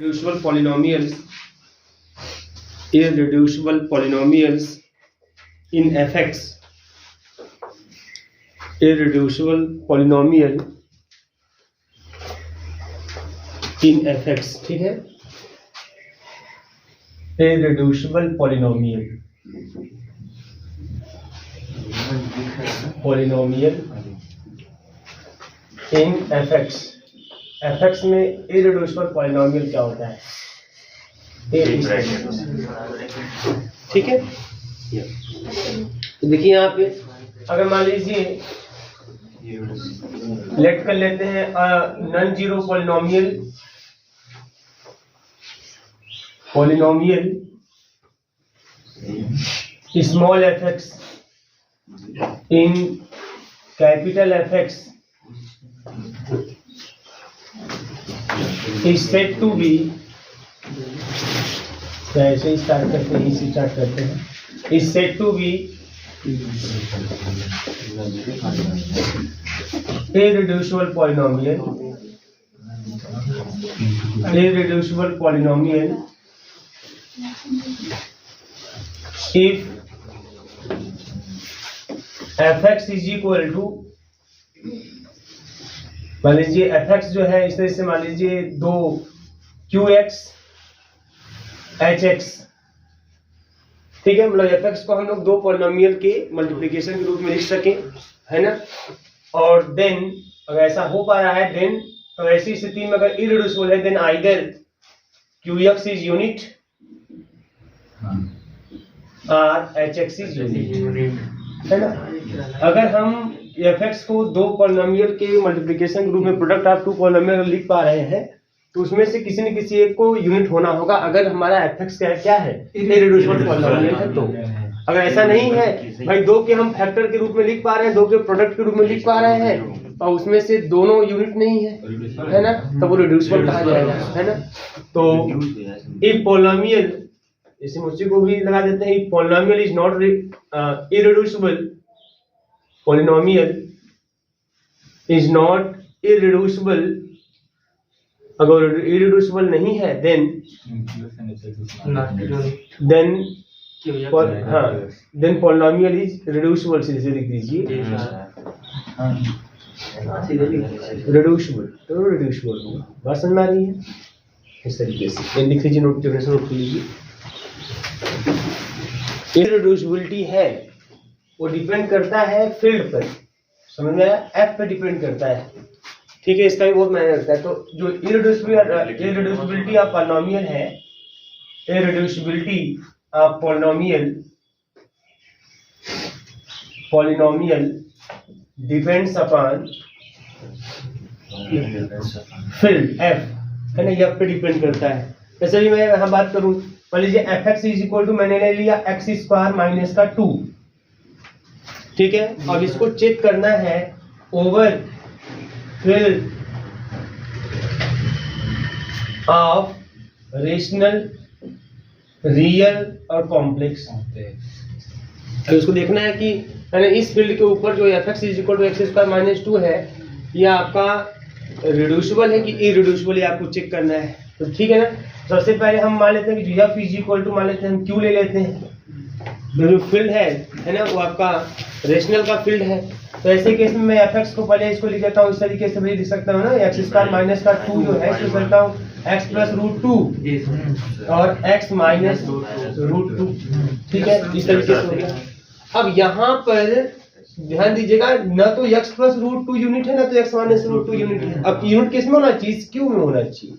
irreducible polynomials in fx, irreducible polynomial in fx, ठीक है, irreducible polynomial in fx, fx में irreducible polynomial क्या होता है, ठीक है। तो देखिए यहाँ पे अगर मान लीजिए लेट कर लेते हैं non zero polynomial small fx in capital fx is said to be, ऐसे ही स्टार्ट करते हैं, इसी स्टार्ट करते हैं, is said to be irreducible polynomial if fx is equal to, मान लीजिए fx जो है इस तरह से मान लीजिए दो qx hx, ठीक है, मतलब fx को हम लोग दो पॉलिनोमियल के मल्टीप्लिकेशन के रूप में लिख सकें, है ना। और देन अगर ऐसा हो पा रहा है देन, तो ऐसी स्थिति में अगर इररिड्यूसिबल है then either qx is unit और hx इज यूनिट, है ना। अगर हम fx को दो पॉलिनोमियल के मल्टीप्लिकेशन के रूप में प्रोडक्ट ऑफ टू पॉलिनोमियल लिख पा रहे हैं तो उसमें से किसी न किसी एक को यूनिट होना होगा अगर हमारा fx क्या है, इररिड्यूसिबल पॉलिनोमियल है। तो अगर ऐसा नहीं है भाई, दो के हम फैक्टर के रूप में लिख पा रहे हैं, दो के प्रोडक्ट के रूप में लिख पा रहे हैं और उसमें से दोनों यूनिट नहीं है ना, तब वो रिड्यूसिबल कहा जाएगा, है ना। तो इफ पॉलिनोमियल, इसी मुझे को भी लगा देते हैं, if polynomial is not irreducible, polynomial is not irreducible, अगर इररिड्यूसिबल नहीं है देन पॉलिनोमियल इज रिड्यूसिबल, से लिख दीजिए रिड्यूसिबल, तो रिड्यूसिबल होगा। बात समझ में आ रही है? इस तरीके से लिख लीजिए, नोटिफिकेशन नोट कर लीजिए। इररिड्यूसिबिलिटी है वो डिपेंड करता है फील्ड पर, समझ में आया, एफ पे डिपेंड करता है, ठीक है, इसका भी बहुत मायने रखता है। तो जो इररिड्यूसिबिलिटी ऑफ पॉलिनोमियल है, irreducibility of polynomial depends upon field F, है ना, ये एफ पे डिपेंड करता है। जैसे भी मैं यहाँ बात करूँ, मान लीजिए fx इज इक्वल टू, मैंने ले लिया x स्क्वायर माइनस का 2, ठीक है। अब इसको चेक करना है over field of rational, real और कॉम्प्लेक्स, तो उसको देखना है कि मैंने इस फील्ड के ऊपर जो fx is equal to x square minus 2 है, ये आपका रिड्यूसिबल है कि इररिड्यूसिबल, ये आपको चेक करना है। तो ठीक है ना, सबसे पहले हम मान लेते हैं कि f इज इक्वल टू, मान लेते हैं हम q ले लेते हैं, जो फील्ड है ना, वो आपका रेशनल का फील्ड है। तो ऐसे केस में मैं fx को पहले इसको लिख देता हूँ, इस तरीके से भी लिख सकता हूँ ना, x स्क्वायर माइनस का 2 जो है इसको करता हूँ x प्लस रूट 2 और x माइनस रूट 2, ठीक है, इस तरीके से हो गया। अब यहाँ पर ध्यान दीजिएगा, न तो x प्लस रूट 2 यूनिट है, ना तो x माइनस रूट 2 यूनिट है। अब यूनिट किस में होना चाहिए, इस q में होना चाहिए,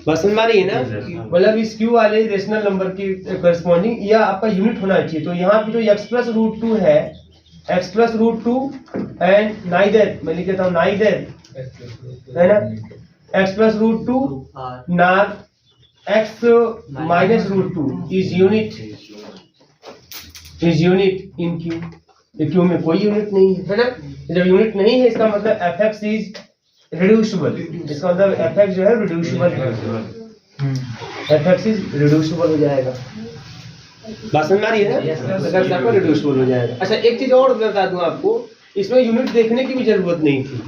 बस समझ में आ रही है ना, मतलब इस q वाले रेशनल नंबर की करस्पॉन्डिंग या आपका यूनिट होना चाहिए। तो यहाँ पे जो x प्लस रूट 2 है, x plus root 2 and neither, मैं लिख देता हूँ नाइदर, है ना, x plus root 2 nor x minus root 2 is unit in q, q में कोई यूनिट नहीं है ना। जब यूनिट नहीं है इसका मतलब fx इज रिड्यूसिबल, इसका मतलब fx जो है रिड्यूसिबल है, fx इज रिड्यूसिबल हो जाएगा। बात समझ आ रही है ना, आपका रिड्यूसिबल हो जाएगा। अच्छा, एक चीज और बता दूं आपको, इसमें यूनिट देखने की भी जरूरत नहीं थी,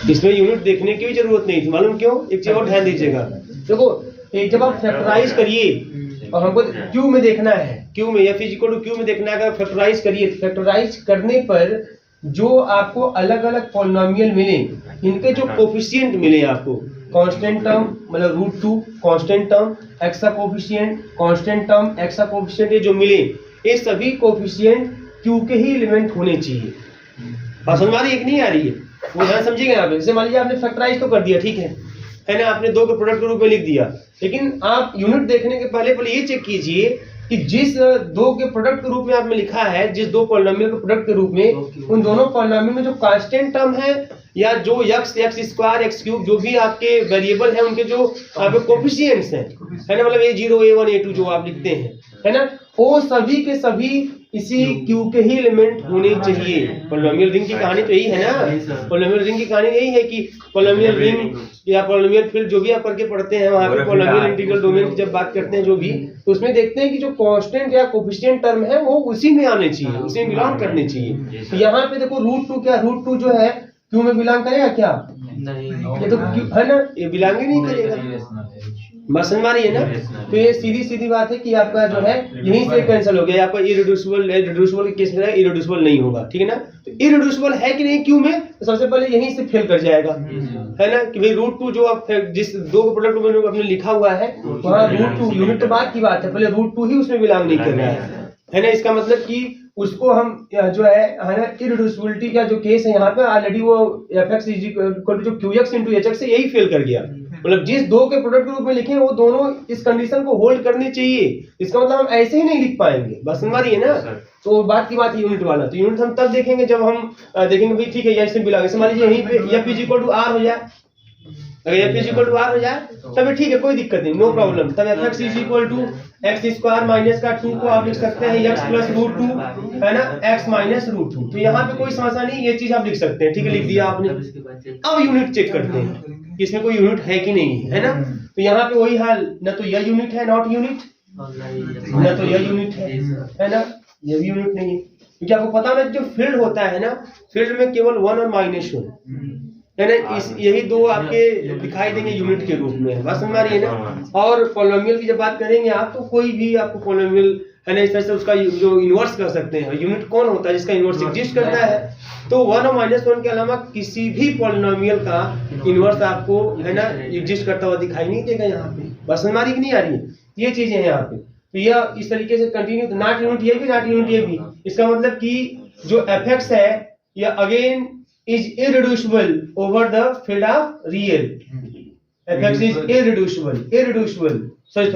इसमें यूनिट देखने की भी जरूरत नहीं थी, मालूम क्यों? एक चीज और ध्यान दीजिएगा, देखो एक जब आप फैक्टराइज करिए और हमको क्यू में देखना है, क्यू में F इक्वल टू क्यू में देखना है, अगर फैक्टराइज करिए, फैक्टराइज करने पर जो आपको अलग अलग पॉलिनोमियल मिले, इनके जो कोफिशिएंट मिले आपको, कांस्टेंट टर्म मतलब √2, कांस्टेंट टर्म, एक्स का कोफिशिएंट, कांस्टेंट टर्म, एक्स का कोफिशिएंट, ये जो मिले ये सभी कोफिशिएंट क्यू के ही एलिमेंट होने चाहिए। समझ आ रही है कि नहीं आ रही है? वो ध्यान समझिएगा यहाँ पे। जैसे मान लीजिए आपने फैक्टराइज तो कर दिया, ठीक है ना, आपने 2 के प्रोडक्ट के रूप में लिख दिया, लेकिन आप यूनिट देखने के पहले ये चेक कीजिए कि जिस 2 के प्रोडक्ट के रूप में आपने लिखा है, जिस 2 पॉलिनोमियल के प्रोडक्ट के रूप में, उन दोनों पॉलिनोमियल में जो कांस्टेंट टर्म है या जो एक्स स्क्वायर एक्स क्यूब जो भी आपके वेरिएबल है, उनके जो आपके कोफिशिएंट्स हैं, है ना, मतलब A0 A1 A2 जो आप लिखते हैं, है ना, वो सभी के सभी इसी क्यू के ही एलिमेंट होने चाहिए। पॉलिनोमियल रिंग की कहानी तो यही है ना, पॉलिनोमियल रिंग की कहानी यही है कि पॉलिनोमियल रिंग या पॉलिनोमियल फील्ड जो भी आप करके पढ़ते हैं वहां पे पॉलिनोमियल इंटीग्रल डोमेन की जब बात करते हैं जो भी, तो उसमें देखते हैं कि जो कांस्टेंट या कोफिशिएंट टर्म है वो उसी में आने चाहिए, उसी में बिलोंग करने चाहिए। तो यहाँ पे देखो √2 क्या, √2 जो है क्यू में बिलोंग करेगा क्या? नहीं, ये तो है ना, ये बिलोंग ही नहीं करेगा। बस समझ में आ रही है ना? तो ये सीधी बात है कि आपका जो है यहीं से कैंसिल हो गया, आपका इरेड्यूसिबल के केस में इरेड्यूसिबल नहीं होगा, ठीक है ना। तो इरेड्यूसिबल है कि नहीं क्यू में, तो सबसे पहले यहीं से फेल कर जाएगा, है ना, कि भाई √2 जो आप जिस 2 के प्रोडक्ट में आपने लिखा हुआ है वहाँ √2 यूनिट तो बात की बात है, पहले √2 ही उसमें बिलोंग नहीं कर रहा है ना। इसका मतलब कि उसको हम जो है ना इरेड्यूसिबिलिटी का जो केस है यहाँ पे ऑलरेडी वो fx equal to qx into hx से यही फेल कर गया। मतलब जिस 2 के प्रोडक्ट के रूप में लिखे वो दोनों इस कंडीशन को होल्ड करने चाहिए, इसका मतलब हम ऐसे ही नहीं लिख पाएंगे। बस समझ रही है ना? तो बात की बात है यूनिट वाला, तो यूनिट हम तब देखेंगे जब हम देखेंगे भाई ठीक है या इसमें बिलोंग, मान लीजिए यहीं पे f is equal to r हो जाए, अगर f is equal to r हो जाए तब ठीक है, कोई दिक्कत नहीं, नो प्रॉब्लम। तब fx is equal to x square minus का 2 को आप लिख सकते हैं x प्लस √2, है ना, x माइनस √2। तो यहाँ पे कोई समस्या नहीं, ये चीज आप लिख सकते हैं, ठीक है, लिख दिया आपने। अब यूनिट चेक करते हैं कि इसमें कोई यूनिट है कि नहीं है ना। तो यहाँ पे वही हाल, न तो यह यूनिट है नॉट यूनिट, न तो यह यूनिट है ना, ये भी यूनिट नहीं है, क्योंकि आपको पता ना जो फील्ड होता है ना, फील्ड में केवल 1 और -1 है ना, यही 2 आपके दिखाई देंगे यूनिट के रूप में। बस समझ आ रही है ना। और पॉलिनोमियल की जब बात करेंगे आप, तो कोई भी आपको पॉलिनोमियल है ना इस तरह से उसका जो इनवर्स कर सकते हैं। यूनिट कौन होता है? जिसका इनवर्स एग्जिस्ट करता है। तो 1 और -1 के अलावा किसी भी पॉलिनोमियल का इनवर्स आपको है ना एग्जिस्ट करता हुआ दिखाई नहीं देगा यहाँ पे। बस समझ आ रही कि नहीं आ रही है? ये चीजें हैं यहाँ पे। तो यह इस तरीके से कंटिन्यू, नॉट यूनिट ये भी, नॉट यूनिट ये भी। इसका मतलब कि जो fx है यह again is irreducible over the field of real. fx is irreducible. Sorry,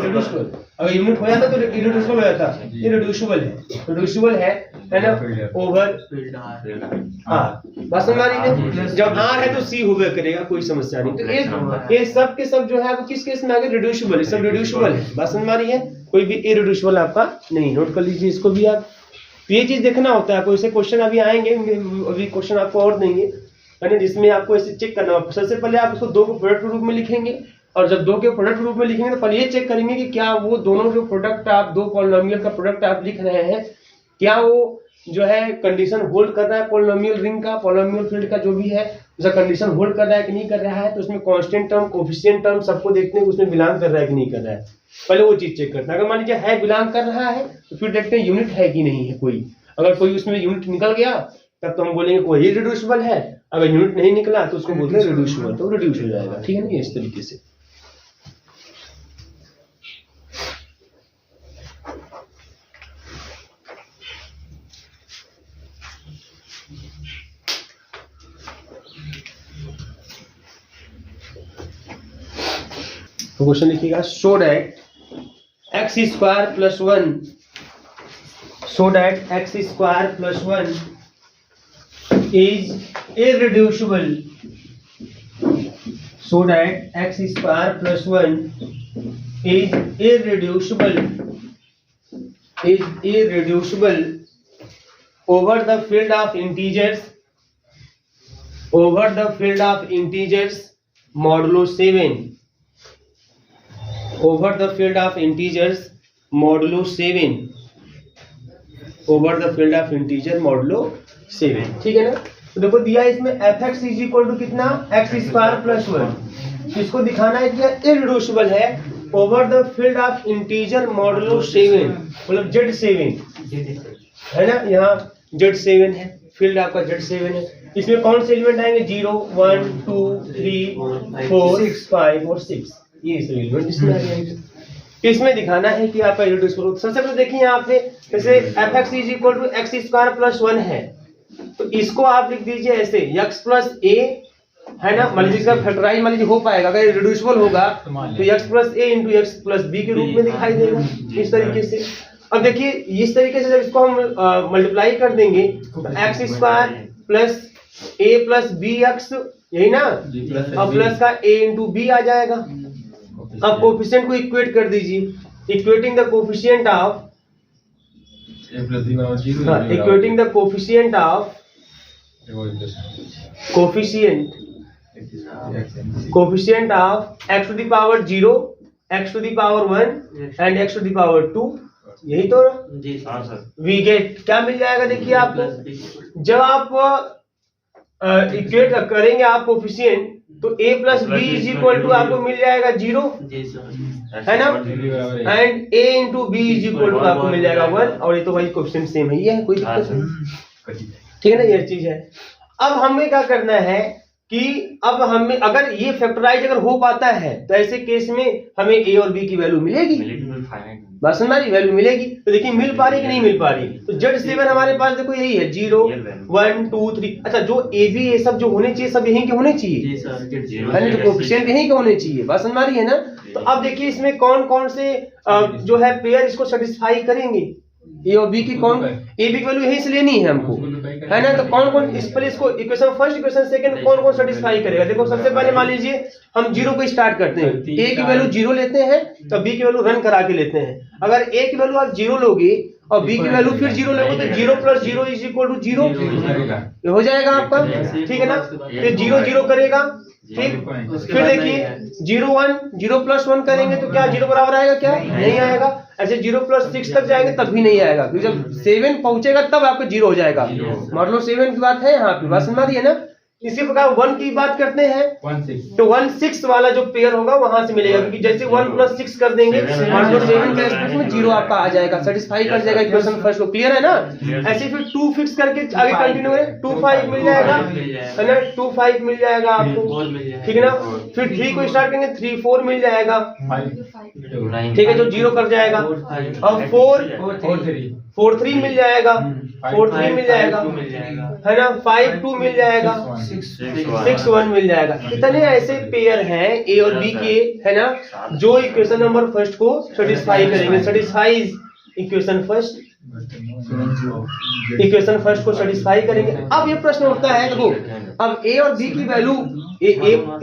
reducible. अगर यूनिट हो जाता तो irreducible हो जाता, irreducible है, reducible है ना, ओवर हाँ, बस समझ आ रही है। जब r है तो c होगा करेगा, कोई समस्या नहीं। तो ये सब के सब जो है वो किस केस में आगे रिड्यूसिबल, सब रिड्यूसिबल है। बस समझ आ रही है, कोई भी इरेड्यूसिबल आपका नहीं। नोट कर लीजिए इसको भी आप। तो ये चीज देखना होता है आपको। ऐसे क्वेश्चन अभी आएंगे, अभी क्वेश्चन आपको और देंगे है ना, जिसमें आपको ऐसे चेक करना होगा। सबसे पहले आप उसको 2 के प्रोडक्ट के रूप में लिखेंगे, और जब 2 के प्रोडक्ट के रूप में लिखेंगे तो पहले ये चेक करेंगे कि क्या वो दोनों जो प्रोडक्ट आप 2 पॉलिनोमियल का प्रोडक्ट आप लिख रहे हैं, क्या वो जो है कंडीशन होल्ड कर रहा है पॉलिनोमियल रिंग का, पॉलिनोमियल फील्ड का जो भी है उसका कंडीशन होल्ड कर रहा है कि नहीं कर रहा है। तो उसमें कांस्टेंट टर्म, कोफिशिएंट टर्म सबको देखते हैं उसमें बिलोंग कर रहा है कि नहीं कर रहा है, पहले वो चीज चेक करना है। अगर मान लीजिए है बिलोंग कर रहा है तो फिर देखते हैं यूनिट है कि नहीं है कोई। अगर कोई उसमें यूनिट निकल गया तब तो हम बोलेंगे कोई रिड्यूसिबल है, अगर यूनिट नहीं निकला तो उसको बोलते हैं रिड्यूसिबल, तो रिड्यूस हो जाएगा, ठीक है ना, इस तरीके से। तो क्वेश्चन लिखिएगा, show that x square plus 1, so that x square plus 1 is irreducible, so that x square plus 1 is irreducible over the field of integers, modulo 7, over the field of integers modulo 7, over the field of integer modulo 7, ठीक है ना। तो देखो दिया है इसमें F X is equal to कितना X square plus 1। इसको दिखाना है कि इररिड्यूसिबल है over the field of integer modulo 7, मतलब Z7 है ना, यहाँ Z7 है, फील्ड आपका Z7 है। इसमें कौन से एलिमेंट आएंगे 0 1 2 3 4 5 और 6, ये एलिमेंट इसमें आ जाएंगे। इसमें दिखाना है कि आपका इररिड्यूसिबल। सबसे पहले देखिए यहाँ पे जैसे F X is equal to X square plus 1 है, तो इसको आप लिख दीजिए ऐसे x प्लस ए है ना, मान लीजिए इसका फैक्टराइज मान लीजिए हो पाएगा, अगर रिड्यूसिबल होगा तो x प्लस ए इंटू एक्स प्लस बी के रूप में दिखाई देगा इस तरीके से। अब देखिए इस तरीके से जब इसको हम मल्टीप्लाई कर देंगे तो एक्स स्क्वायर प्लस ए प्लस बी एक्स, यही ना, अब प्लस का ए इंटू बी आ जाएगा। अब कोफिशिएंट को इक्वेट कर दीजिए, equating the coefficient of equating the coefficient of x to the power 0, x to the power 1 and x to the power 2, यही तो जी सर। we get क्या मिल जाएगा देखिए आपको, जब आप इक्वेट करेंगे आप कोफिशिएंट तो a plus B is equal to आपको मिल जाएगा 0 है ना, and a into B is equal to आपको मिल जाएगा 1, और ये तो भाई कोफिशिएंट सेम है, ये है कोई दिक्कत नहीं, ठीक है ना, ये चीज है। अब हमें क्या करना है कि अब हमें अगर ये फैक्टराइज अगर हो पाता है तो ऐसे केस में हमें a और b की वैल्यू मिलेगी, बस हमारी वैल्यू मिलेगी। तो देखिए मिल पा रही कि नहीं मिल पा रही, तो Z7 हमारे पास देखो यही है 0 1 2 3। अच्छा जो ए बी ये सब जो होने चाहिए सब यहीं के होने चाहिए, तो कोफिशिएंट यहीं के होने चाहिए, बस हमारी है ना। तो अब देखिए इसमें कौन कौन से जो है पेयर इसको सेटिस्फाई करेंगे, ए और बी की कौन, ए बी की वैल्यू यहीं से लेनी है हमको, है ना। तो कौन कौन इस पर इसको इक्वेशन फर्स्ट इक्वेशन सेकंड कौन कौन सेटिस्फाई करेगा। देखो सबसे पहले मान लीजिए हम 0 को स्टार्ट करते हैं, ए की वैल्यू 0 लेते हैं तो बी की वैल्यू रन करा के लेते हैं। अगर ए की वैल्यू आप 0 लोगे और बी की वैल्यू फिर 0 लोगे तो 0 प्लस 0 इज इक्वल टू 0 हो जाएगा आपका, ठीक है ना। फिर 0 0 करेगा, फिर देखिए 0 1 0 प्लस 1 करेंगे तो क्या 0 बराबर आएगा, क्या नहीं आएगा। ऐसे 0 प्लस 6 तक जाएंगे तब भी नहीं आएगा, क्योंकि जब 7 पहुंचेगा तब आपको 0 हो जाएगा। मतलब 7 की बात है यहाँ पे, बात समझ रही है ना। इसी प्रकार 1 की बात करते हैं तो 1 6 वाला जो पेयर होगा वहां से मिलेगा, क्योंकि जैसे 1 प्लस 6 कर देंगे मतलब 7 के रेस्पेक्ट में 0 आपका आ जाएगा, सेटिस्फाई कर जाएगा इक्वेशन फर्स्ट को, क्लियर है ना। ऐसे फिर 2 फिक्स करके आगे कंटिन्यू करें, 2 5 मिल जाएगा है ना, 2 5 मिल जाएगा आपको, ठीक है ना। फिर 3 को स्टार्ट करेंगे 3 4 मिल जाएगा, ठीक है, जो 0 कर जाएगा। अब 4 3 मिल जाएगा, 4 3 मिल जाएगा है ना, 5 2 मिल जाएगा, 6 1 मिल जाएगा। इतने ऐसे पेयर हैं ए और बी के, है ना, जो इक्वेशन नंबर फर्स्ट को सेटिस्फाई करेंगे। सेटिस्फाइज इक्वेशन फर्स्ट को सेटिस्फाई करेंगे। अब ये प्रश्न उठता है, देखो अब ए और बी की वैल्यू, ए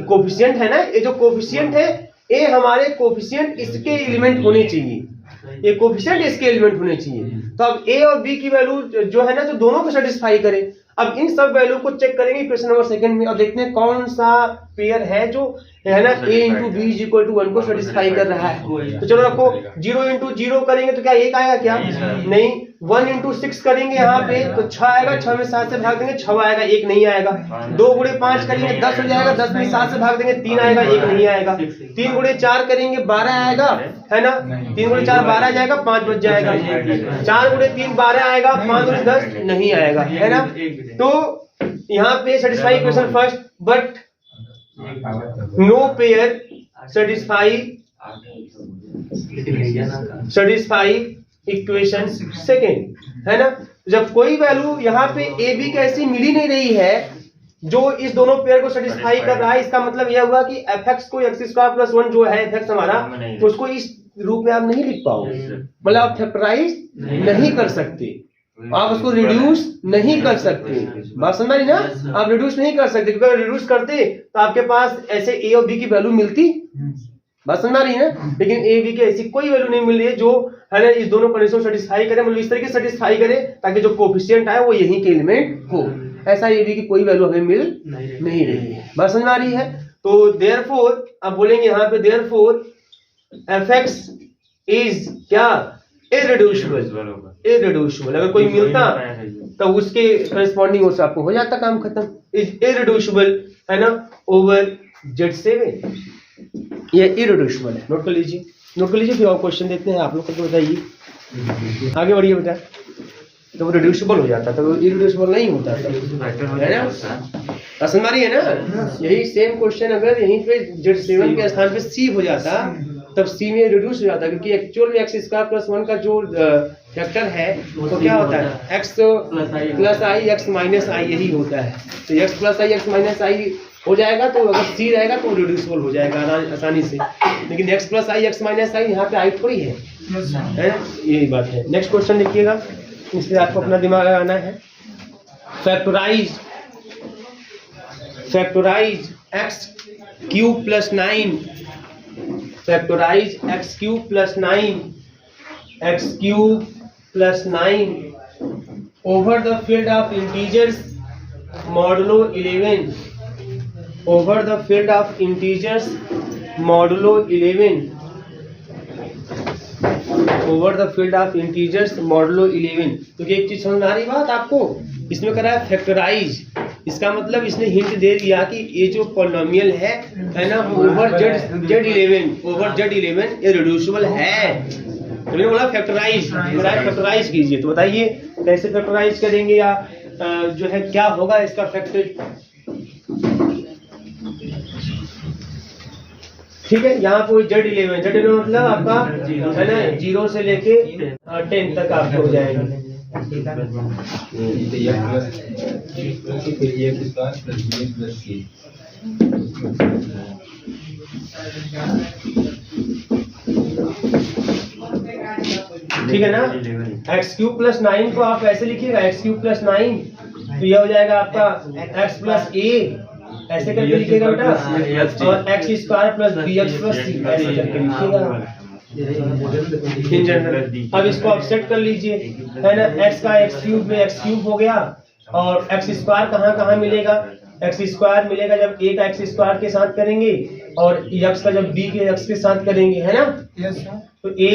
कोफिशिएंट है ना, ये जो कोफिशिएंट है ए हमारे कोफिशिएंट इसके एलिमेंट होने चाहिए, ये कोफिशिएंट इसके एलिमेंट होने चाहिए। तो अब ए और बी की वैल्यू जो है ना, तो दोनों को सेटिस्फाई करें। अब इन सब वैल्यू को चेक करेंगे क्वेश्चन नंबर सेकंड में, और देखते हैं कौन सा पेयर है जो है ना a into B is equal to 1 को सेटिस्फाई कर रहा है। तो चलो रखो 0 इंटू 0 करेंगे तो क्या 1 आएगा, क्या नहीं। 1 इंटू 6 करेंगे यहाँ पे तो 6 आएगा, 6 में 7 से भाग देंगे 6 आएगा, 1 नहीं आएगा। 2 गुणे 5 करेंगे 10 हो जाएगा, 10 में 7 से भाग देंगे 3 आएगा, 1 नहीं आएगा। 3 गुणे 4 करेंगे 12 आएगा, है ना, 3 गुणे 4 12 जाएगा, 5 बच जाएगा। 4 गुणे 3 12 आएगा, 5 गुणे 10 नहीं आएगा, है ना। तो यहाँ पे satisfy equation first, but no pair satisfy equation second, है ना। जब कोई वैल्यू यहाँ पे ए बी कैसी मिल ही नहीं रही है जो इस दोनों पेयर को सेटिस्फाई कर रहा है, इसका मतलब यह हुआ कि एफ एक्स को एक्स स्क्वायर प्लस 1 जो है एफ एक्स हमारा, तो उसको इस रूप में आप नहीं लिख पाओगे, मतलब आप फैक्टराइज नहीं कर सकते, आप उसको रिड्यूस नहीं कर सकते। बात समझ रही ना, आप रिड्यूस नहीं कर सकते, क्योंकि अगर रिड्यूस करते तो आपके पास ऐसे ए और बी की वैल्यू मिलती, बात समझ रही है ना। लेकिन ए बी की ऐसी कोई वैल्यू नहीं मिल रही है जो है ना इस दोनों कंडीशन सेटिस्फाई करे, मतलब इस तरीके से सेटिस्फाई करे ताकि जो कोफिशिएंट आए वो यही के एलिमेंट हो। ऐसा ए बी की कोई वैल्यू हमें मिल नहीं रही है, बात समझ आ रही है। तो देयरफॉर अब बोलेंगे यहाँ पे देयरफॉर एफ एक्स इज क्या, इररिड्यूसिबल। अगर कोई मिलता तो उसके करस्पॉन्डिंग उससे आपको हो जाता काम खत्म, इज इरिड्यूसिबल, है ना, ओवर Z7, ये इरिड्यूसिबल है। नोट कर लीजिए, नोट कर लीजिए, फिर और क्वेश्चन देखते हैं, आप लोग को बताइए, आगे बढ़िए बेटा। तो वो रिड्यूसिबल हो जाता, तो इरिड्यूसिबल नहीं होता, है ना, समझ आ रही है ना। यही सेम क्वेश्चन अगर यहीं पे Z7 के स्थान पे C हो जाता, तब C में रिड्यूस हो जाता, क्योंकि एक्चुअल में x² + 1 का जो फैक्टर है तो क्या होता है, x + i x - i यही होता है। तो x + i x - i हो जाएगा, तो अगर C रहेगा तो रिड्यूसिबल हो जाएगा आसानी से, लेकिन x + i x - i यहाँ पे आई थोड़ी है ना, यही बात है। नेक्स्ट क्वेश्चन देखिएगा, इसलिए आपको अपना दिमाग लगाना है। Factorise x³ + 9, factorise x³ + 9, x³ + 9 over the field of integers modulo 11, over the field of integers modulo 11, over the field of integers modulo 11। तो एक चीज समझ आ रही बात आपको, इसमें करा है फैक्टराइज, इसका मतलब इसने हिंट दे दिया कि ये जो पॉलिनोमियल है ना, ओवर Z11, ओवर Z11 ये रिड्यूसिबल है। तो मैंने बोला फैक्टराइज, फैक्टराइज कीजिए। तो बताइए कैसे फैक्टराइज करेंगे, या जो है क्या होगा इसका फैक्टर। ठीक है, यहाँ पे Z11 मतलब आपका है ना 0 से लेके 10 तक आपको हो जाएगा। ठीक है ना, x³ + 9 को आप ऐसे लिखिएगा, x³ + 9, तो यह हो जाएगा आपका x + a, ऐसे करके लिखिएगा बेटा, और x² + bx + c ऐसे करके लिखिएगा इन जनरल। अब इसको ऑफसेट कर लीजिए, है ना, x का x³ में x³ हो गया, और x² कहाँ मिलेगा, x² मिलेगा जब a का x² के साथ करेंगे, और x का जब b के x के साथ करेंगे, है ना। तो a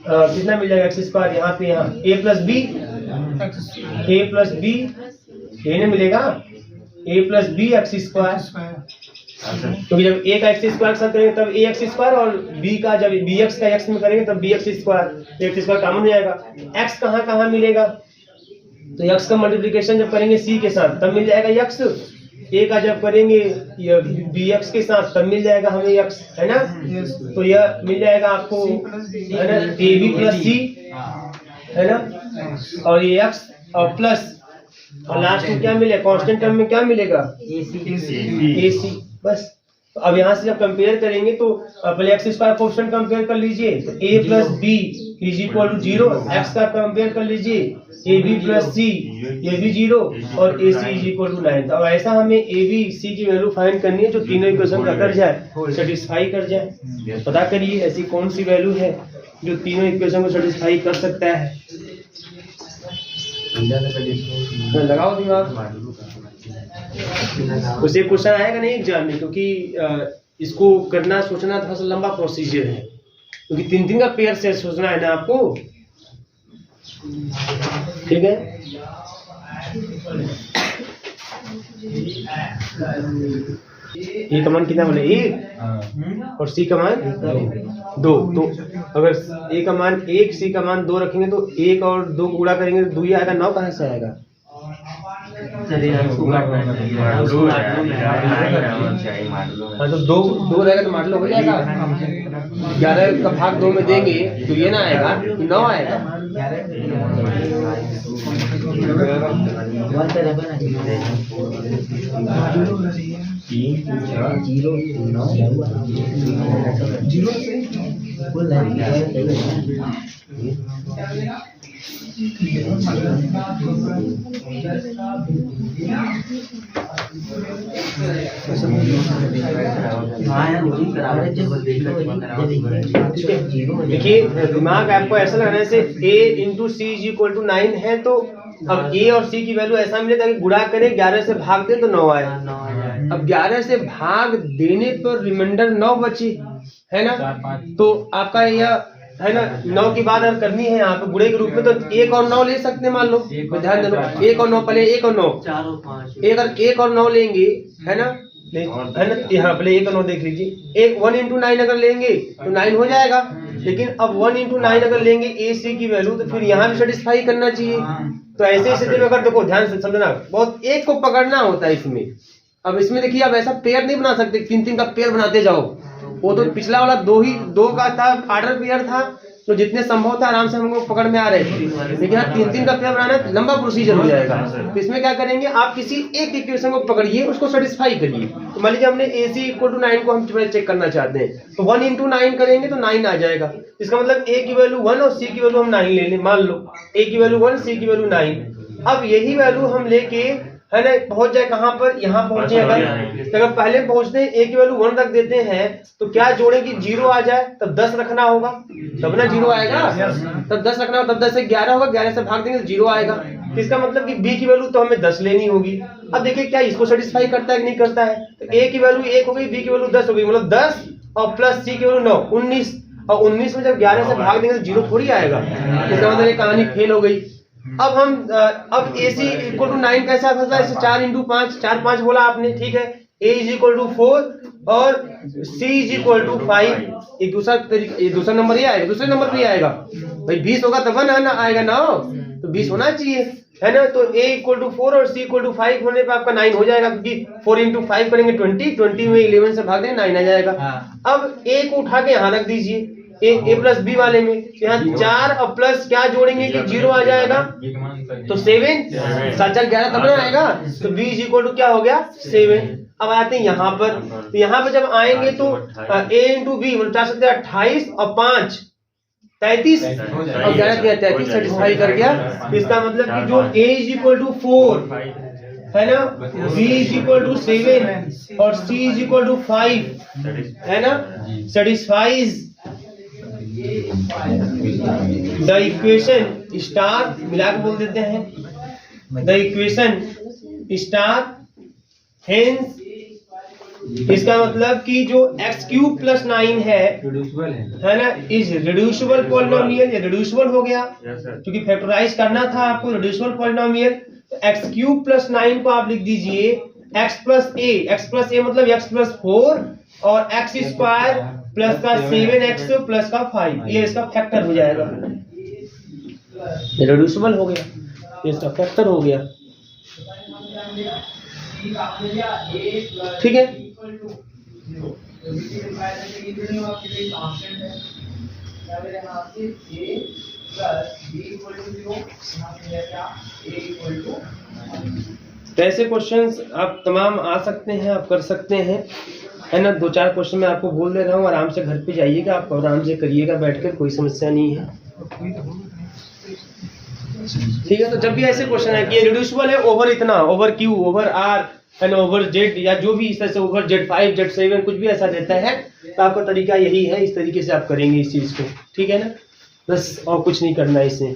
कितना मिल जाएगा x² यहाँ पे, यहाँ a + b, a नहीं मिलेगा, a + b x², तो जब a का x² के साथ करेंगे तब ax² और b का जब bx का x में करेंगे तब bx², x² कॉमन हो जाएगा। x कहाँ मिलेगा, तो x का मल्टीप्लिकेशन जब करेंगे c के साथ तब मिल जाएगा x, a का जब करेंगे bx के साथ तब मिल जाएगा हमें x, है ना। तो यह मिल जाएगा आपको, है ना, ab + c, है ना, और ये x और प्लस, और लास्ट में क्या मिलेगा, कांस्टेंट टर्म में क्या मिलेगा, ac, बस। तो अब यहाँ से जब कंपेयर करेंगे तो पहले x² कोएफिशिएंट कंपेयर कर लीजिए, तो a + b = 0, x का कंपेयर कर लीजिए, ab + c ये भी 0, और ac = 9। तो ऐसा हमें a b c की वैल्यू फाइंड करनी है जो तीनों इक्वेशन का कर जाए, सेटिस्फाई कर जाए। पता करिए ऐसी कौन सी वैल्यू है जो तीनों इक्वेशन को सेटिस्फाई कर सकता है। लगाओ दिमाग, उसे क्वेश्चन आएगा नहीं एग्जाम में, क्योंकि इसको करना सोचना थोड़ा सा लंबा प्रोसीजर है, क्योंकि 3 का पेयर से सोचना है ना आपको। ठीक है, ए का मान कितना बोले, 1 और सी का मान 2। तो अगर ए का मान 1 सी का मान 2 रखेंगे तो 1 और 2 को गुणा करेंगे तो 2 ही आएगा, 9 कहाँ से आएगा। हाँ तो 2 रहेगा तो मॉडल हो जाएगा, 11 का भाग 2 में देंगे तो ये ना आएगा, 9 आएगा। देखिए दिमाग आपको ऐसा लगना है, a × c = 9 है, तो अब a और c की वैल्यू ऐसा मिलेगा कि गुणा करें 11 से भाग दें तो 9 आए। अब 11 से भाग देने पर रिमाइंडर 9 बचे, है ना। तो आपका यह है ना 9 की बात अगर करनी है यहाँ पे गुणे के रूप में तो 1 और 9 ले सकते हैं, मान लो ध्यान दे लो 1 और 9, पहले 1 और 9 4 और 5 1 और 9 लेंगे है ना, है ना, यहाँ पहले 1 और 9 देख लीजिए। 1 into 9 अगर लेंगे तो 9 हो जाएगा, लेकिन अब 1 into 9 अगर लेंगे ए सी की वैल्यू तो फिर यहाँ भी सेटिस्फाई करना चाहिए। तो ऐसे स्थिति में अगर देखो ध्यान से समझना, बहुत एक को पकड़ना होता है इसमें। अब इसमें देखिए आप ऐसा पेयर नहीं बना सकते, 3-3 का पेयर बनाते जाओ, वो तो पिछला वाला 2 का था, ऑर्डर पेयर था, तो जितने संभव था आराम से हमको पकड़ में आ रहे थे, लेकिन यहाँ 3-3 का पेयर बनाना लंबा प्रोसीजर हो जाएगा। तो इसमें क्या करेंगे, आप किसी एक इक्वेशन को पकड़िए, उसको सेटिस्फाई करिए। तो मान लीजिए हमने AC = 9 को हम चेक करना चाहते हैं, तो 1 into 9 करेंगे तो 9 आ जाएगा। इसका मतलब A की वैल्यू 1 और C की वैल्यू हम 9 ले लें, मान लो A की वैल्यू 1, C की वैल्यू 9। अब यही वैल्यू हम लेके है ना पहुंच जाए कहाँ पर, यहाँ पहुंचे। अगर पहले पहुंचते हैं A की वैल्यू 1 रख देते हैं तो क्या जोड़े कि 0 आ जाए, तब 10 रखना होगा, तब ना 0 आएगा, तब 10 रखना होगा, तब 10 से 11 होगा, 11 से भाग देंगे तो 0 आएगा। इसका मतलब कि B की वैल्यू तो हमें 10 लेनी होगी। अब देखिए क्या इसको सेटिस्फाई करता है कि नहीं करता है। तो A की वैल्यू 1 हो गई, B की वैल्यू 10 हो गई, मतलब 10 और प्लस C की वैल्यू 9, 19, और 19 में जब 11 से भाग देंगे तो 0 थोड़ी आएगा। इसका मतलब ये कहानी फेल हो गई। अब AC = 9 कैसा फंसा, इसे 4 into 5, 4 5 बोला आपने, ठीक है। A = 4 और C = 5, एक दूसरा नंबर ये आएगा, दूसरे नंबर पे आएगा भाई 20 होगा तब ना आएगा ना, तो 20 होना चाहिए है ना। तो A = 4 और C = 5 होने पे आपका 9 हो जाएगा, क्योंकि 4 into 5 करेंगे 20 में 11 से भाग देंगे 9 आ जाएगा। अब A को उठा के यहाँ रख दीजिए, A प्लस B वाले में, यहाँ 4 और प्लस क्या जोड़ेंगे कि 0 आ जाएगा, तो 7, 7 4 11 तब ना आएगा, तो B = क्या हो गया 7। अब आते हैं यहाँ पर, तो यहाँ पर जब आएंगे तो A into B मतलब 28 और 5 33 और 11 33 सेटिस्फाई कर गया। इसका मतलब कि जो A = 4 है ना, B = 7 और C = 5 है ना, सेटिस्फाइज द इक्वेशन स्टार, मिला के बोल देते हैं, द इक्वेशन स्टार हेंस। इसका मतलब कि जो x³ + 9 है ना, इज रिड्यूसिबल पॉलिनोमियल, ये रिड्यूसिबल हो गया क्योंकि फैक्टराइज करना था आपको, रिड्यूसिबल पॉलिनोमियल। तो x³ + 9 को आप लिख दीजिए x + a मतलब x + 4 और x² प्लस का 7x प्लस का 5, ये इसका फैक्टर हो जाएगा, रिड्यूसिबल हो गया, इसका फैक्टर हो गया, ठीक है। तो ऐसे क्वेश्चंस आप तमाम आ सकते हैं, आप कर सकते हैं, है ना। 2-4 क्वेश्चन मैं आपको बोल दे रहा हूँ, आराम से घर पे जाइएगा, आप आराम से करिएगा बैठकर, कोई समस्या नहीं है, ठीक है। तो जब भी ऐसे क्वेश्चन है कि ये रिड्यूसिबल है ओवर इतना, over Q, over R and over Z, या जो भी इस तरह से ओवर Z5 Z7 कुछ भी ऐसा देता है, तो आपका तरीका यही है, इस तरीके से आप करेंगे इस चीज को, ठीक है ना, बस और कुछ नहीं करना है इसमें।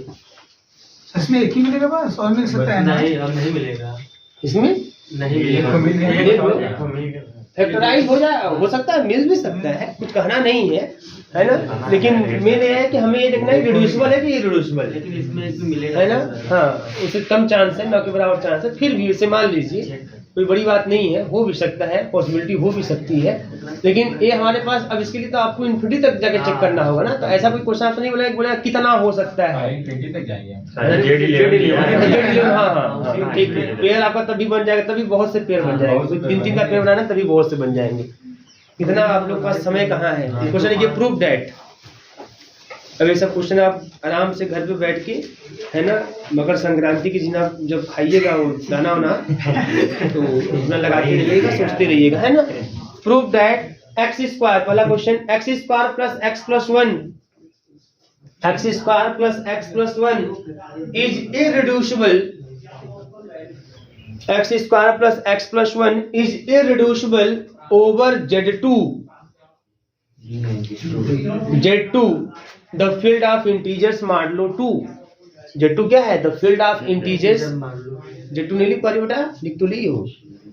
इसमें एक ही मिलेगा बस, और मिल सकता है? नहीं, अब नहीं मिलेगा, इसमें नहीं मिलेगा, फैक्टराइज हो जाए, हो सकता है, मिल भी सकता है, कुछ कहना नहीं है ना, लेकिन मेन ये है कि हमें ये देखना है रिड्यूसिबल है कि इरिड्यूसिबल है, लेकिन इसमें मिलेगा है ना। हाँ, उससे कम चांस है, ना के बराबर चांस है, फिर भी इसे मान लीजिए कोई बड़ी बात नहीं है, हो भी सकता है, पॉसिबिलिटी हो भी सकती है, लेकिन ये हमारे पास अब इसके लिए तो आपको इन्फिनिटी तक जाके चेक करना होगा ना। तो ऐसा कोई क्वेश्चन आपने नहीं बोला कितना हो सकता है, तक जाएंगे, हाँ, ठीक है। पेयर आपका तभी बन जाएगा, तभी बहुत से पेयर बन जाएंगे, 3-3 का पेयर बनाना तभी बहुत से बन जाएंगे। कितना आप लोग के पास समय कहाँ है, क्वेश्चन ये प्रूफ दैट। अब ये सब क्वेश्चन आप आराम से घर पे बैठ के, है ना, मकर संक्रांति के दिन आप जब खाइएगा वो गाना वाना, तो उसमें लगाते रहिएगा, सोचते रहिएगा, है ना। प्रूफ दैट x², पहला question, x² + x + 1, x² + x + 1 is irreducible, x² + x + 1 is irreducible over Z2, the field of integers modulo 2। Z2 क्या है, the field of integers, Z2 नहीं लिख पा रही बेटा, लिख तो ली हो,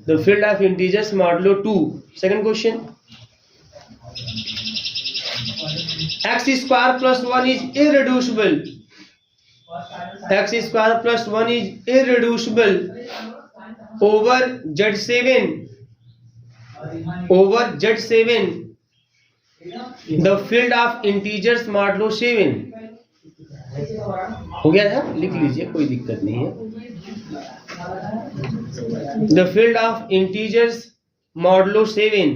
the field of integers modulo 2। Second question, x square plus 1 is irreducible, x square plus 1 is irreducible over Z7, over Z7, the field of integers modulo 7 हो गया था, लिख लीजिए कोई दिक्कत नहीं है। The field of integers modulo 7।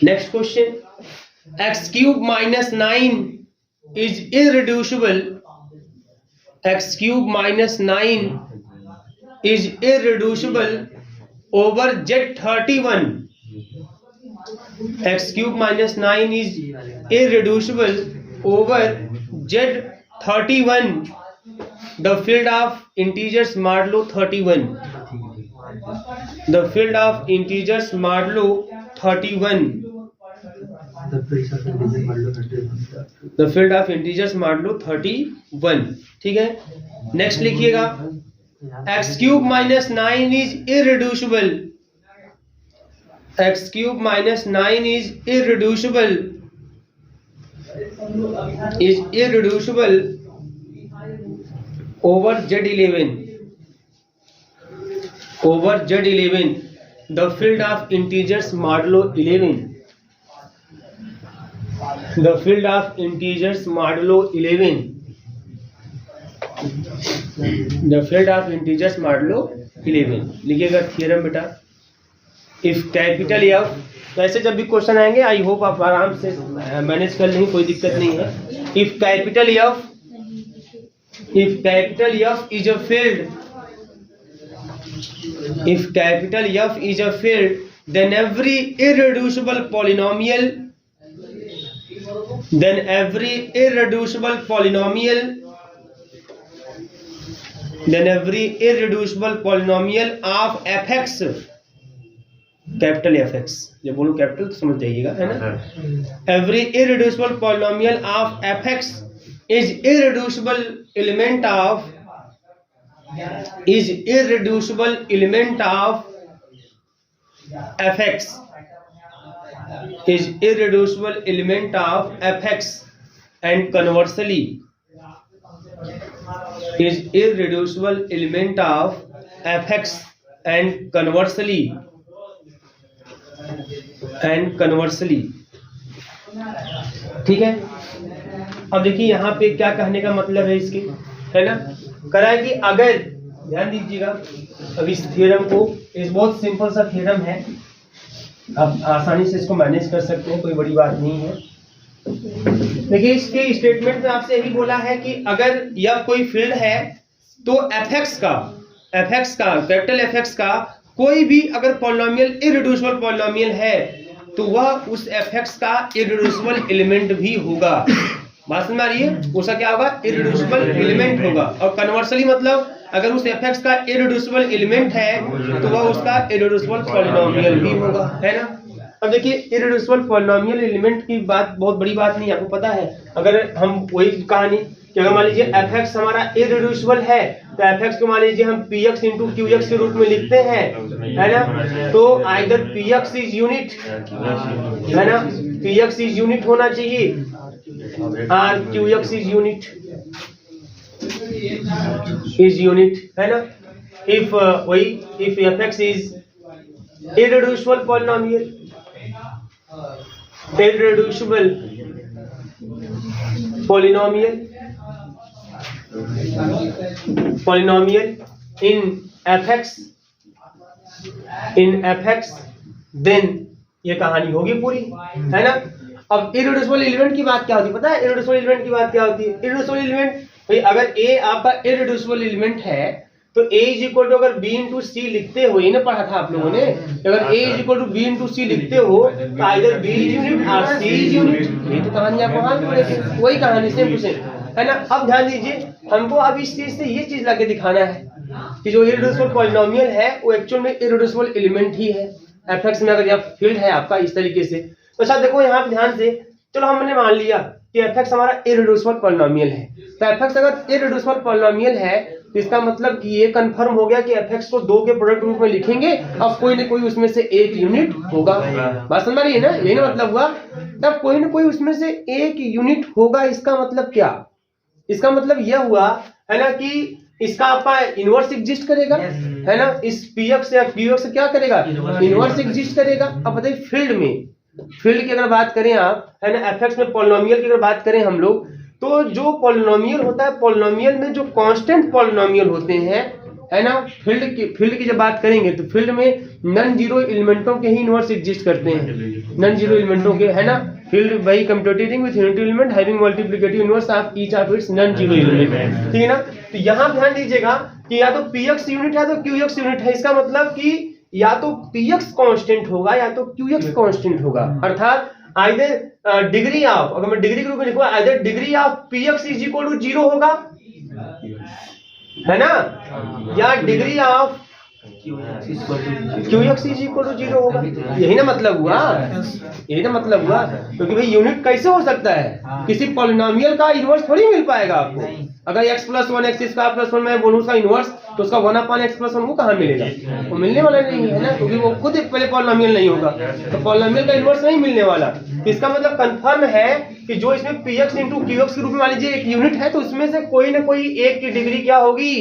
Next question, x cube minus 9 is irreducible, x cube minus 9 is irreducible over Z31, x cube minus 9 is irreducible over Z31, the field of integers modulo 31, the field of integers modulo 31, the field of integers modulo 31। ठीक है, next लिखिएगा, x cube minus 9 is irreducible, x cube minus 9 is irreducible, is irreducible over Z11, over Z11, the field of integers modulo 11, the field of integers modulo 11, the field of integers modulo 11। लिखिएगा theorem बेटा, if capital F, वैसे जब भी question आएंगे I hope आप आराम से manage कर लेंगे, कोई दिक्कत नहीं है। If capital F is a field, if capital F is a field, then every irreducible polynomial, then every irreducible polynomial, then every irreducible polynomial of fx, capital fx, जब बोलूं कैपिटल तो समझ जाइएगा, है ना। every irreducible polynomial of fx is irreducible element of, is irreducible element of fx, is irreducible element of fx, and conversely is irreducible element of fx and conversely, and conversely। ठीक है, अब देखिए यहाँ पे क्या कहने का मतलब है इसके, है ना, करा है कि अगर, ध्यान दीजिएगा अब इस थ्योरम को, इस बहुत सिंपल सा थ्योरम है, आप आसानी से इसको मैनेज कर सकते हैं, कोई बड़ी बात नहीं है। देखिए इसके स्टेटमेंट में आपसे यही बोला है कि अगर यह कोई फील्ड है तो fx का, कैपिटल fx का कोई भी अगर पॉलिनोमियल इररिड्यूसिबल पॉलिनोमियल है तो वह उस fx का इररिड्यूसिबल एलिमेंट भी होगा। बात समझ आ रही है, उसका क्या होगा, इररिड्यूसिबल एलिमेंट होगा। और कन्वर्सली मतलब अगर उस fx का इररिड्यूसिबल एलिमेंट है तो वह उसका इररिड्यूसिबल पॉलिनोमियल भी होगा, है ना। अब देखिए इररिड्यूसिबल पॉलिनोमियल एलिमेंट की बात बहुत बड़ी बात नहीं, आपको पता है। अगर हम वही कहानी कि अगर मान लीजिए fx हमारा इररिड्यूसिबल है तो fx को मान लीजिए हम px into qx के रूप में लिखते हैं, है ना। तो आइदर px इज यूनिट, है ना, px इज यूनिट होना चाहिए और qx is unit, is unit, है ना। if वही if fx is irreducible polynomial, irreducible polynomial, polynomial in fx, then ये कहानी होगी पूरी, है ना। अब इररिड्यूसिबल एलिमेंट की बात क्या होती है, पता है इररिड्यूसिबल एलिमेंट की बात क्या होती है। इररिड्यूसिबल एलिमेंट भाई अगर a आपका इररिड्यूसिबल एलिमेंट है तो a इज इक्वल टू, अगर b इंटू सी लिखते हो, ये ना पढ़ा था आप लोगों ने, अगर a is equal to b into C लिखते हो तो आइदर b इज यूनिट और c इज यूनिट। ये तो कहानी आपको हाथ में रखी, वही कहानी सेम टू सेम, है ना। अब ध्यान दीजिए, हमको अब इस चीज से ये चीज लाके दिखाना है कि जो इररिड्यूसिबल पॉलिनोमियल है वो एक्चुअल में इररिड्यूसिबल एलिमेंट ही है fx में। अगर यह फील्ड है आपका इस तरीके से, तो अच्छा देखो यहाँ पे ध्यान से, चलो हमने मान लिया कि fx हमारा इररिड्यूसिबल पॉलिनोमियल है। तो fx अगर इररिड्यूसिबल पॉलिनोमियल है तो इसका मतलब कि ये कंफर्म हो गया कि fx को 2 के प्रोडक्ट रूप में लिखेंगे, अब कोई न कोई उसमें से एक यूनिट होगा। बात समझ में आ रही है ना, यही ना मतलब हुआ, तब कोई न कोई उसमें से एक यूनिट होगा। इसका मतलब क्या, इसका मतलब यह हुआ है ना कि इसका आपका इनवर्स एग्जिस्ट करेगा, है ना, इस px या qx से क्या करेगा, इनवर्स एग्जिस्ट करेगा। अब बताइए फील्ड की अगर बात करें आप, है ना, fx में पॉलिनोमियल की अगर बात करें हम लोग, तो जो पॉलिनोमियल होता है, पॉलिनोमियल में जो कांस्टेंट पॉलिनोमियल होते हैं, है ना, फील्ड की जब बात करेंगे तो फील्ड में नॉन जीरो एलिमेंटों के ही इनवर्स एग्जिस्ट करते हैं, नॉन जीरो एलिमेंटों के, है ना। Field by commutating with unity element having multiplicative inverse of each of its non zero element, ठीक है ना। तो यहाँ ध्यान दीजिएगा कि या तो px यूनिट है तो qx यूनिट है। इसका मतलब कि या तो px कांस्टेंट होगा या तो qx कांस्टेंट होगा, अर्थात आइदर डिग्री ऑफ, अगर मैं डिग्री के रूप में लिखूंगा, either degree of px is equal to 0 होगा, है ना, या degree of qx is equal to 0 होगा। यही ना मतलब हुआ, यही ना मतलब हुआ, क्योंकि भाई यूनिट कैसे हो सकता है, किसी पॉलिनोमियल का इनवर्स थोड़ी मिल पाएगा आपको। अगर x + 1 x² + 1 मैं बोलूं उसका इनवर्स, तो उसका 1/x + 1 वो कहाँ मिलेगा, वो मिलने वाला नहीं है ना, क्योंकि वो खुद पहले पॉलिनोमियल नहीं होगा, तो पॉलिनोमियल का इनवर्स नहीं मिलने वाला। इसका मतलब कंफर्म है कि जो इसमें px × qx के रूप में मान लीजिए एक यूनिट है, तो उसमें से कोई ना कोई एक की डिग्री क्या होगी,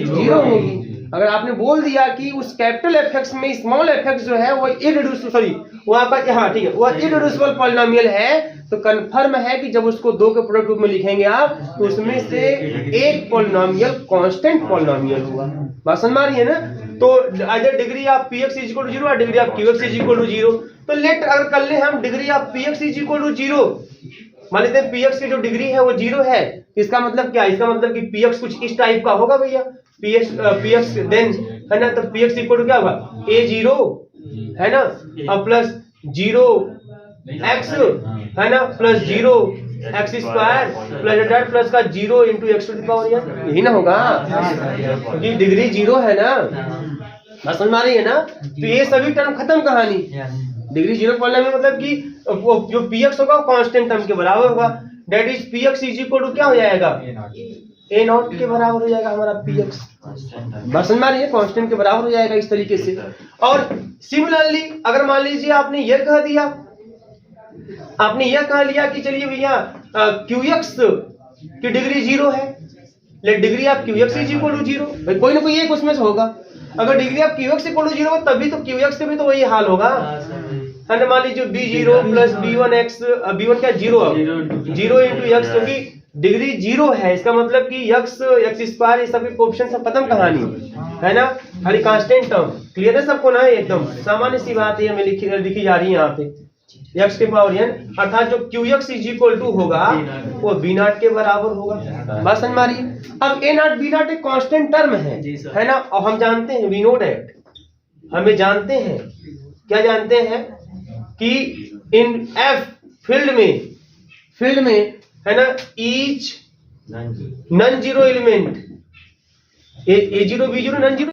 0 होगी। अगर आपने बोल दिया कि उस कैपिटल fx में स्मॉल fx जो है वो वो आपका, हाँ ठीक है, वो इररिड्यूसिबल पॉलिनोमियल है, तो कंफर्म है कि जब उसको 2 के प्रोडक्ट रूप में लिखेंगे आप, तो उसमें से एक पॉलिनोमियल कांस्टेंट पॉलिनोमियल होगा। बात समझ में आ रही है ना। तो अगर degree of px is equal to 0 और degree of qx is equal to 0, तो लेट अगर कर ले हम degree of px is equal to 0, मान लेते हैं px की जो डिग्री है वो 0 है, इसका मतलब क्या, इसका मतलब कि px कुछ इस टाइप का होगा भैया, px देन, है ना, तो px इक्वल टू क्या होगा, a0, है ना, अब प्लस 0x, है ना, plus 0x² plus dot plus का 0 × x⁴, यही ना होगा, क्योंकि डिग्री 0 है ना। बात समझ में आ रही है ना। तो ये सभी टर्म खत्म कहानी, डिग्री 0 पॉलिनोमियल मतलब कि जो px होगा वो कांस्टेंट टर्म के बराबर होगा, that is px is equal to क्या हो जाएगा, a0 के बराबर हो जाएगा हमारा px। बात समझ में आ रही है, कांस्टेंट के बराबर हो जाएगा इस तरीके से। और सिमिलरली अगर मान लीजिए आपने यह कह दिया, आपने यह कह लिया कि चलिए भैया qx की डिग्री 0 है, let degree of qx is equal to 0, भाई कोई ना कोई एक उसमें से होगा। अगर degree of qx equal to 0 हो तभी तो qx के भी तो वही हाल होगा, है ना। मान लीजिए b0 प्लस b1x, b1 क्या 0 × x, क्योंकि डिग्री 0 है, इसका मतलब कि x² ये सब कोएफिशिएंट सब खत्म कहानी, है ना, हर कांस्टेंट टर्म। क्लियर है सबको ना, एकदम सामान्य सी बात है, हमें लिखी जा रही है यहाँ पे x के पावर n, अर्थात जो qx इज इक्वल टू होगा वो b0 के बराबर होगा। बात समझ में आ रही है। अब a0 b0 एक कांस्टेंट टर्म है ना, और हम जानते हैं, वी नो दैट, हमें जानते हैं, क्या जानते हैं कि इन f फील्ड में है ना, each non zero element a0 b0 non zero